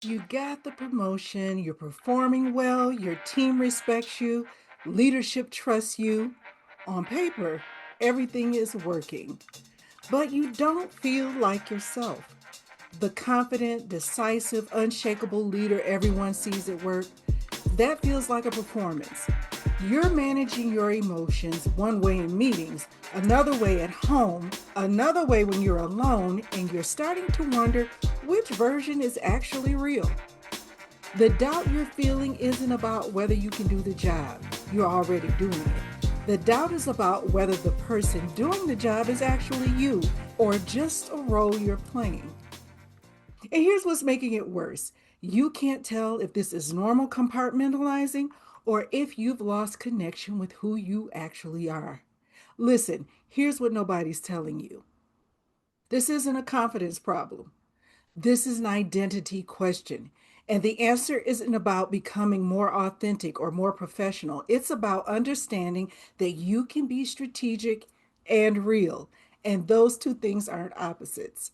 You got the promotion, you're performing well, your team respects you, leadership trusts you. On paper, everything is working, but you don't feel like yourself. The confident, decisive, unshakable leader everyone sees at work, that feels like a performance. You're managing your emotions one way in meetings, another way at home, another way when you're alone, and you're starting to wonder which version is actually real. The doubt you're feeling isn't about whether you can do the job, you're already doing it. The doubt is about whether the person doing the job is actually you or just a role you're playing. And here's what's making it worse: you can't tell if this is normal compartmentalizing or if you've lost connection with who you actually are. Listen, here's what nobody's telling you: this isn't a confidence problem, this is an identity question. And the answer isn't about becoming more authentic or more professional. It's about understanding that you can be strategic and real. And those two things aren't opposites.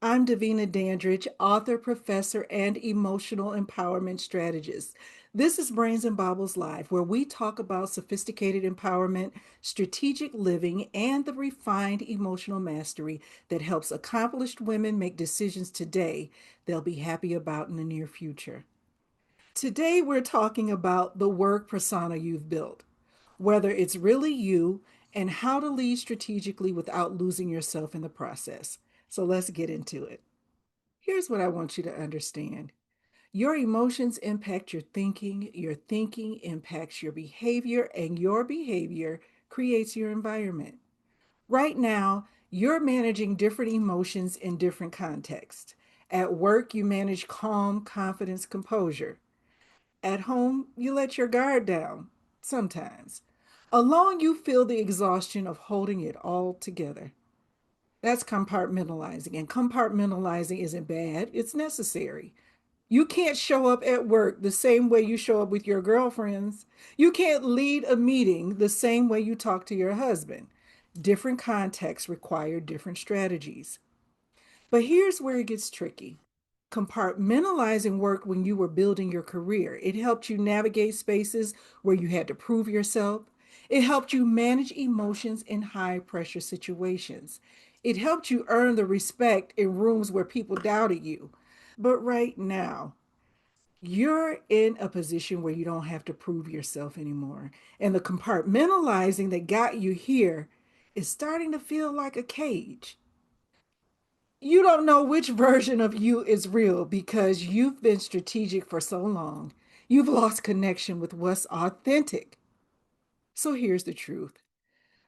I'm Davina Dandridge, author, professor, and emotional empowerment strategist. This is Brains and Baubles Live, where we talk about sophisticated empowerment, strategic living, and the refined emotional mastery that helps accomplished women make decisions today they'll be happy about in the near future. Today, we're talking about the work persona you've built, whether it's really you, and how to lead strategically without losing yourself in the process. So let's get into it. Here's what I want you to understand: your emotions impact your thinking impacts your behavior, and your behavior creates your environment. Right now, you're managing different emotions in different contexts. At work, you manage calm, confidence, composure. At home, you let your guard down, sometimes. Alone, you feel the exhaustion of holding it all together. That's compartmentalizing. And compartmentalizing isn't bad, it's necessary. You can't show up at work the same way you show up with your girlfriends. You can't lead a meeting the same way you talk to your husband. Different contexts require different strategies. But here's where it gets tricky. Compartmentalizing worked when you were building your career. It helped you navigate spaces where you had to prove yourself. It helped you manage emotions in high pressure situations. It helped you earn the respect in rooms where people doubted you. But right now, you're in a position where you don't have to prove yourself anymore. And the compartmentalizing that got you here is starting to feel like a cage. You don't know which version of you is real because you've been strategic for so long. You've lost connection with what's authentic. So here's the truth: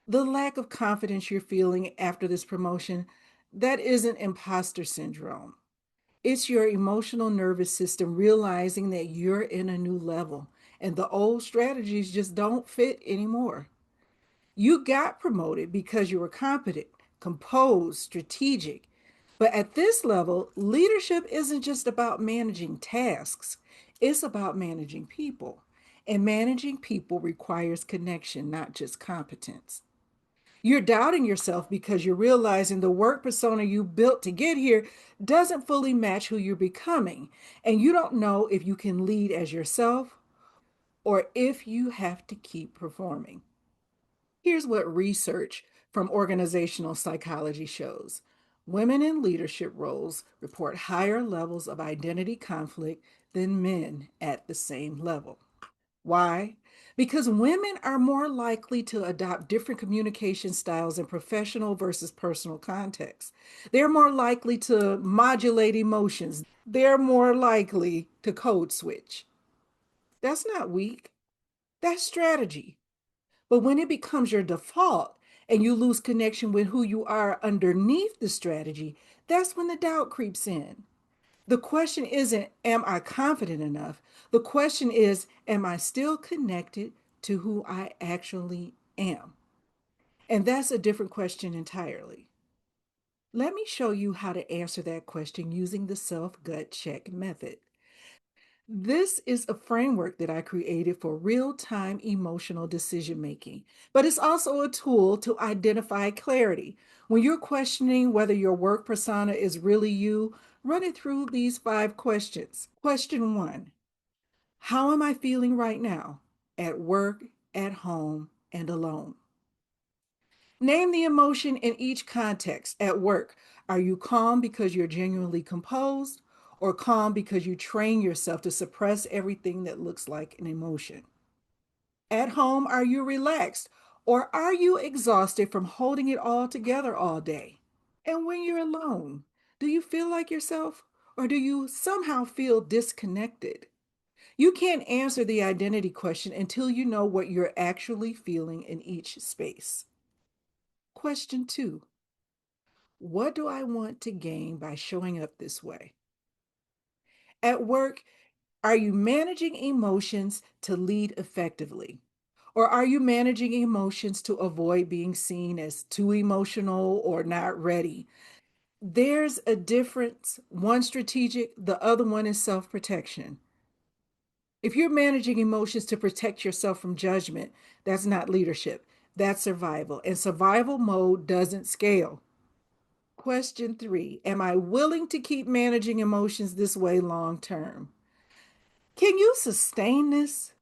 the lack of confidence you're feeling after this promotion, that isn't imposter syndrome. It's your emotional nervous system realizing that you're in a new level and the old strategies just don't fit anymore. You got promoted because you were competent, composed, strategic. But at this level, leadership isn't just about managing tasks, it's about managing people. And managing people requires connection, not just competence. You're doubting yourself because you're realizing the work persona you built to get here doesn't fully match who you're becoming. And you don't know if you can lead as yourself or if you have to keep performing. Here's what research from organizational psychology shows: women in leadership roles report higher levels of identity conflict than men at the same level. Why? Because women are more likely to adopt different communication styles in professional versus personal contexts. They're more likely to modulate emotions. They're more likely to code switch. That's not weak, that's strategy. But when it becomes your default and you lose connection with who you are underneath the strategy, that's when the doubt creeps in. The question isn't, am I confident enough? The question is, am I still connected to who I actually am? And that's a different question entirely. Let me show you how to answer that question using the self gut check method. This is a framework that I created for real time emotional decision making, but it's also a tool to identify clarity. When you're questioning whether your work persona is really you, Run it through these 5 questions. Question 1: how am I feeling right now? At work, at home, and alone. Name the emotion in each context. At work, are you calm because you're genuinely composed, or calm because you train yourself to suppress everything that looks like an emotion? At home, are you relaxed, or are you exhausted from holding it all together all day? And when you're alone, do you feel like yourself, or do you somehow feel disconnected? You can't answer the identity question until you know what you're actually feeling in each space. Question 2: what do I want to gain by showing up this way? At work, are you managing emotions to lead effectively? Or are you managing emotions to avoid being seen as too emotional or not ready? There's a difference. One strategic, the other one is self protection. If you're managing emotions to protect yourself from judgment, that's not leadership, that's survival. And survival mode doesn't scale. Question 3: am I willing to keep managing emotions this way long term? Can you sustain this?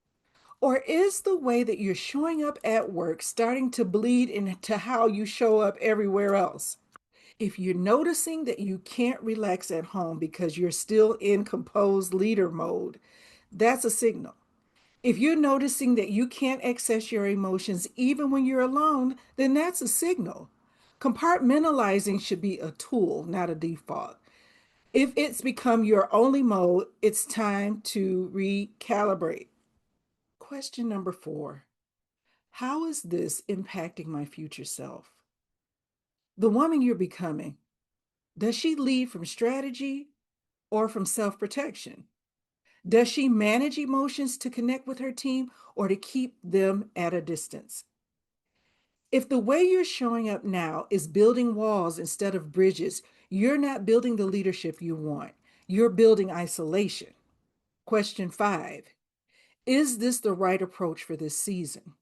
Or is the way that you're showing up at work starting to bleed into how you show up everywhere else? If you're noticing that you can't relax at home because you're still in composed leader mode, that's a signal. If you're noticing that you can't access your emotions even when you're alone, then that's a signal. Compartmentalizing should be a tool, not a default. If it's become your only mode, it's time to recalibrate. Question number 4: how is this impacting my future self? The woman you're becoming, does she lead from strategy or from self protection? Does she manage emotions to connect with her team or to keep them at a distance? If the way you're showing up now is building walls instead of bridges, you're not building the leadership you want. You're building isolation. Question 5: is this the right approach for this season?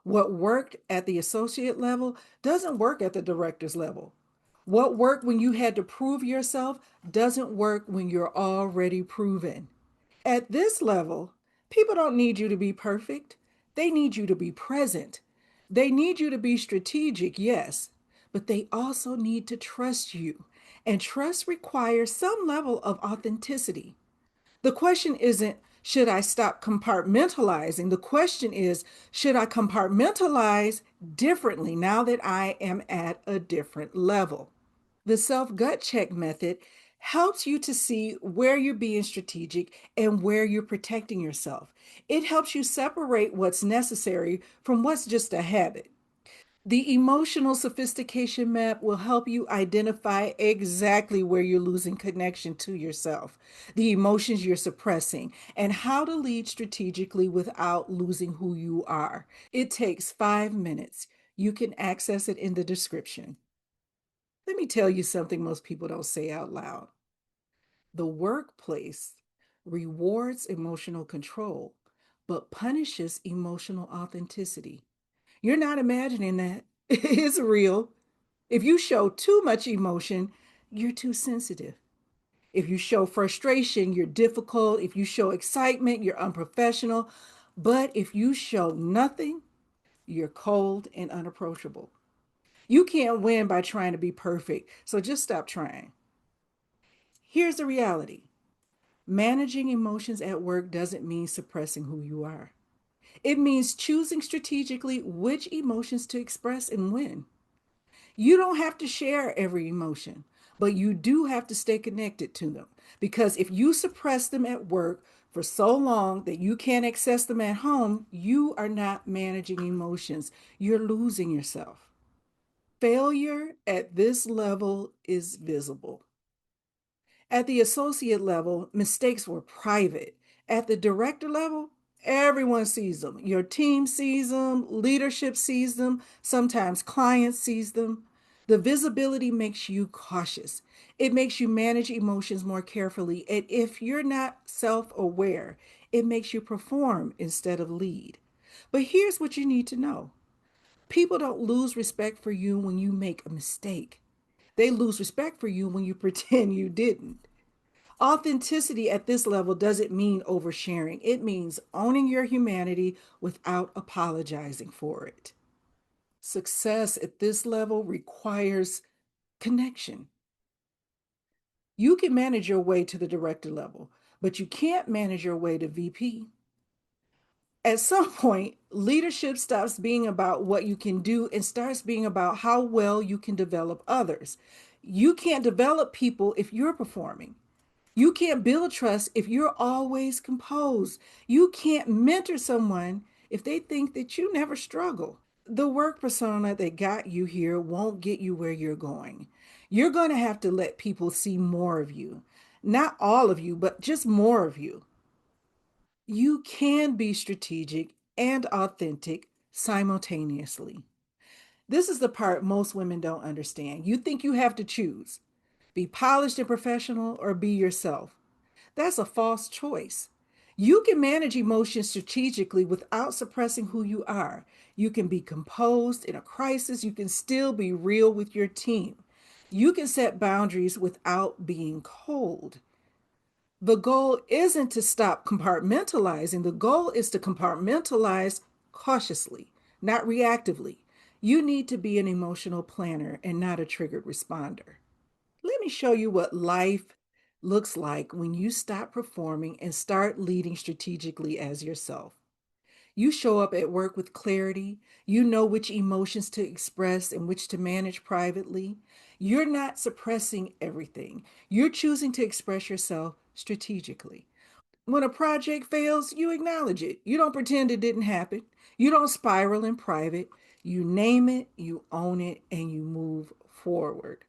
What worked at the associate level doesn't work at the director's level. What worked when you had to prove yourself doesn't work when you're already proven. At this level, people don't need you to be perfect. They need you to be present. They need you to be strategic, yes, but they also need to trust you. And trust requires some level of authenticity. The question isn't, should I stop compartmentalizing? The question is, should I compartmentalize differently now that I am at a different level? The self gut check method helps you to see where you're being strategic and where you're protecting yourself. It helps you separate what's necessary from what's just a habit. The emotional sophistication map will help you identify exactly where you're losing connection to yourself, the emotions you're suppressing, and how to lead strategically without losing who you are. It takes 5 minutes. You can access it in the description. Let me tell you something most people don't say out loud. The workplace rewards emotional control, but punishes emotional authenticity. You're not imagining that. It's real. If you show too much emotion, you're too sensitive. If you show frustration, you're difficult. If you show excitement, you're unprofessional. But if you show nothing, you're cold and unapproachable. You can't win by trying to be perfect, so just stop trying. Here's the reality: managing emotions at work doesn't mean suppressing who you are. It means choosing strategically which emotions to express and when. You don't have to share every emotion, but you do have to stay connected to them. Because if you suppress them at work for so long that you can't access them at home, you are not managing emotions. You're losing yourself. Failure at this level is visible. At the associate level, mistakes were private. At the director level, everyone sees them. Your team sees them, leadership sees them, sometimes clients sees them. The visibility makes you cautious. It makes you manage emotions more carefully. And if you're not self-aware, it makes you perform instead of lead. But here's what you need to know: people don't lose respect for you when you make a mistake. They lose respect for you when you pretend you didn't. Authenticity at this level doesn't mean oversharing, it means owning your humanity without apologizing for it. Success at this level requires connection. You can manage your way to the director level, but you can't manage your way to VP. At some point, leadership stops being about what you can do and starts being about how well you can develop others. You can't develop people if you're performing. You can't build trust if you're always composed. You can't mentor someone if they think that you never struggle. The work persona that got you here won't get you where you're going. You're going to have to let people see more of you. Not all of you, but just more of you. You can be strategic and authentic simultaneously. This is the part most women don't understand. You think you have to choose be polished and professional or be yourself. That's a false choice. You can manage emotions strategically without suppressing who you are. You can be composed in a crisis. You can still be real with your team. You can set boundaries without being cold. The goal isn't to stop compartmentalizing, the goal is to compartmentalize cautiously, not reactively. You need to be an emotional planner and not a triggered responder. Let me show you what life looks like when you stop performing and start leading strategically as yourself. You show up at work with clarity. You know which emotions to express and which to manage privately. You're not suppressing everything. You're choosing to express yourself strategically. When a project fails, you acknowledge it. You don't pretend it didn't happen. You don't spiral in private. You name it, you own it, and you move forward.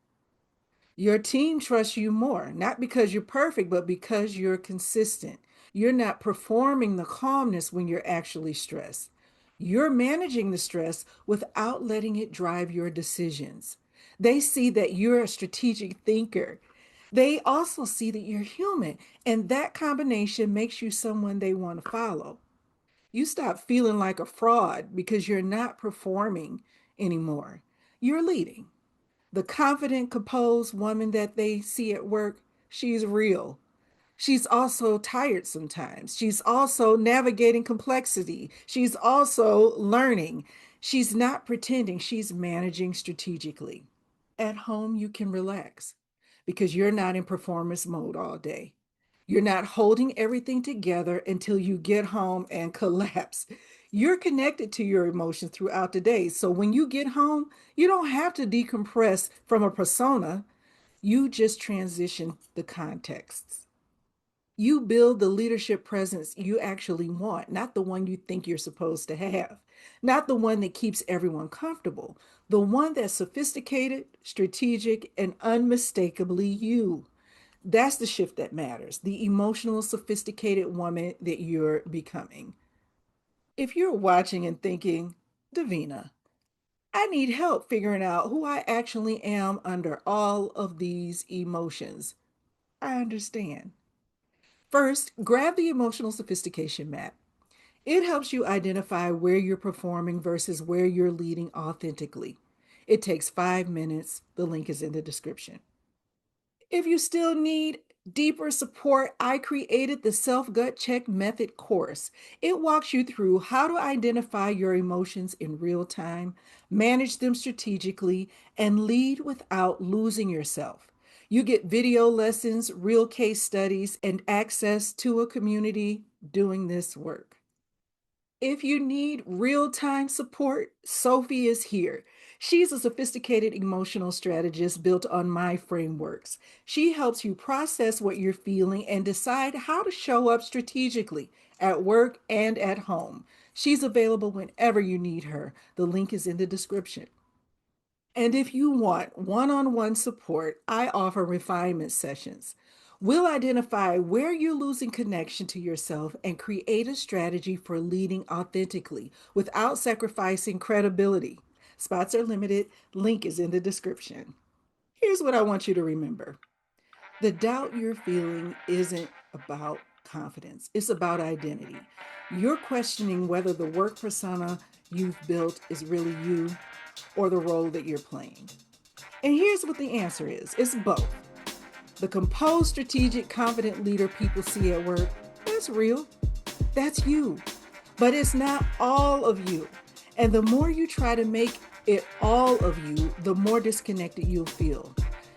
Your team trusts you more, not because you're perfect, but because you're consistent. You're not performing the calmness when you're actually stressed. You're managing the stress without letting it drive your decisions. They see that you're a strategic thinker. They also see that you're human, and that combination makes you someone they want to follow. You stop feeling like a fraud because you're not performing anymore. You're leading. The confident, composed woman that they see at work, she's real. She's also tired sometimes. She's also navigating complexity. She's also learning. She's not pretending, she's managing strategically. At home, you can relax because you're not in performance mode all day. You're not holding everything together until you get home and collapse. You're connected to your emotions throughout the day. So when you get home, you don't have to decompress from a persona. You just transition the contexts. You build the leadership presence you actually want, not the one you think you're supposed to have, not the one that keeps everyone comfortable, the one that's sophisticated, strategic, and unmistakably you. That's the shift that matters, the emotional, sophisticated woman that you're becoming. If you're watching and thinking, Davina, I need help figuring out who I actually am under all of these emotions, I understand. First, grab the emotional sophistication map. It helps you identify where you're performing versus where you're leading authentically. It takes 5 minutes. The link is in the description. If you still need deeper support, I created the Self Gut Check Method course. It walks you through how to identify your emotions in real time, manage them strategically, and lead without losing yourself. You get video lessons, real case studies, and access to a community doing this work. If you need real time support, Sophie is here. She's a sophisticated emotional strategist built on my frameworks. She helps you process what you're feeling and decide how to show up strategically at work and at home. She's available whenever you need her. The link is in the description. And if you want one on one support, I offer refinement sessions. We'll identify where you're losing connection to yourself and create a strategy for leading authentically without sacrificing credibility. Spots are limited. Link is in the description. Here's what I want you to remember: the doubt you're feeling isn't about confidence, it's about identity. You're questioning whether the work persona you've built is really you or the role that you're playing. And here's what the answer is: it's both. The composed, strategic, confident leader people see at work, that's real. That's you. But it's not all of you. And the more you try to make it all of you, the more disconnected you'll feel.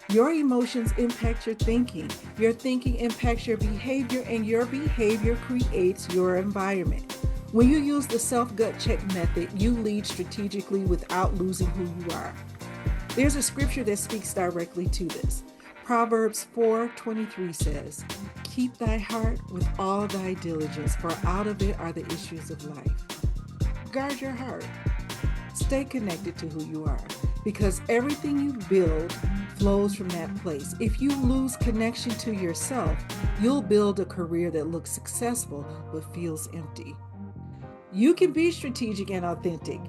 Your emotions impact your thinking impacts your behavior, and your behavior creates your environment. When you use the self-gut check method, you lead strategically without losing who you are. There's a scripture that speaks directly to this. Proverbs 4:23 says, "Keep thy heart with all thy diligence, for out of it are the issues of life." Guard your heart. Stay connected to who you are, because everything you build flows from that place. If you lose connection to yourself, you'll build a career that looks successful but feels empty. You can be strategic and authentic.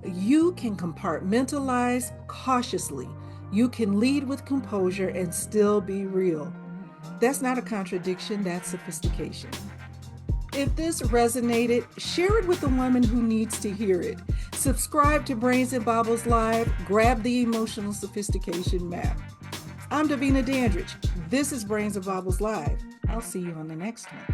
You can compartmentalize cautiously. You can lead with composure and still be real. That's not a contradiction, that's sophistication. If this resonated, share it with the woman who needs to hear it. Subscribe to Brains and Baubles Live. Grab the emotional sophistication map. I'm Davina Dandridge. This is Brains and Baubles Live. I'll see you on the next one.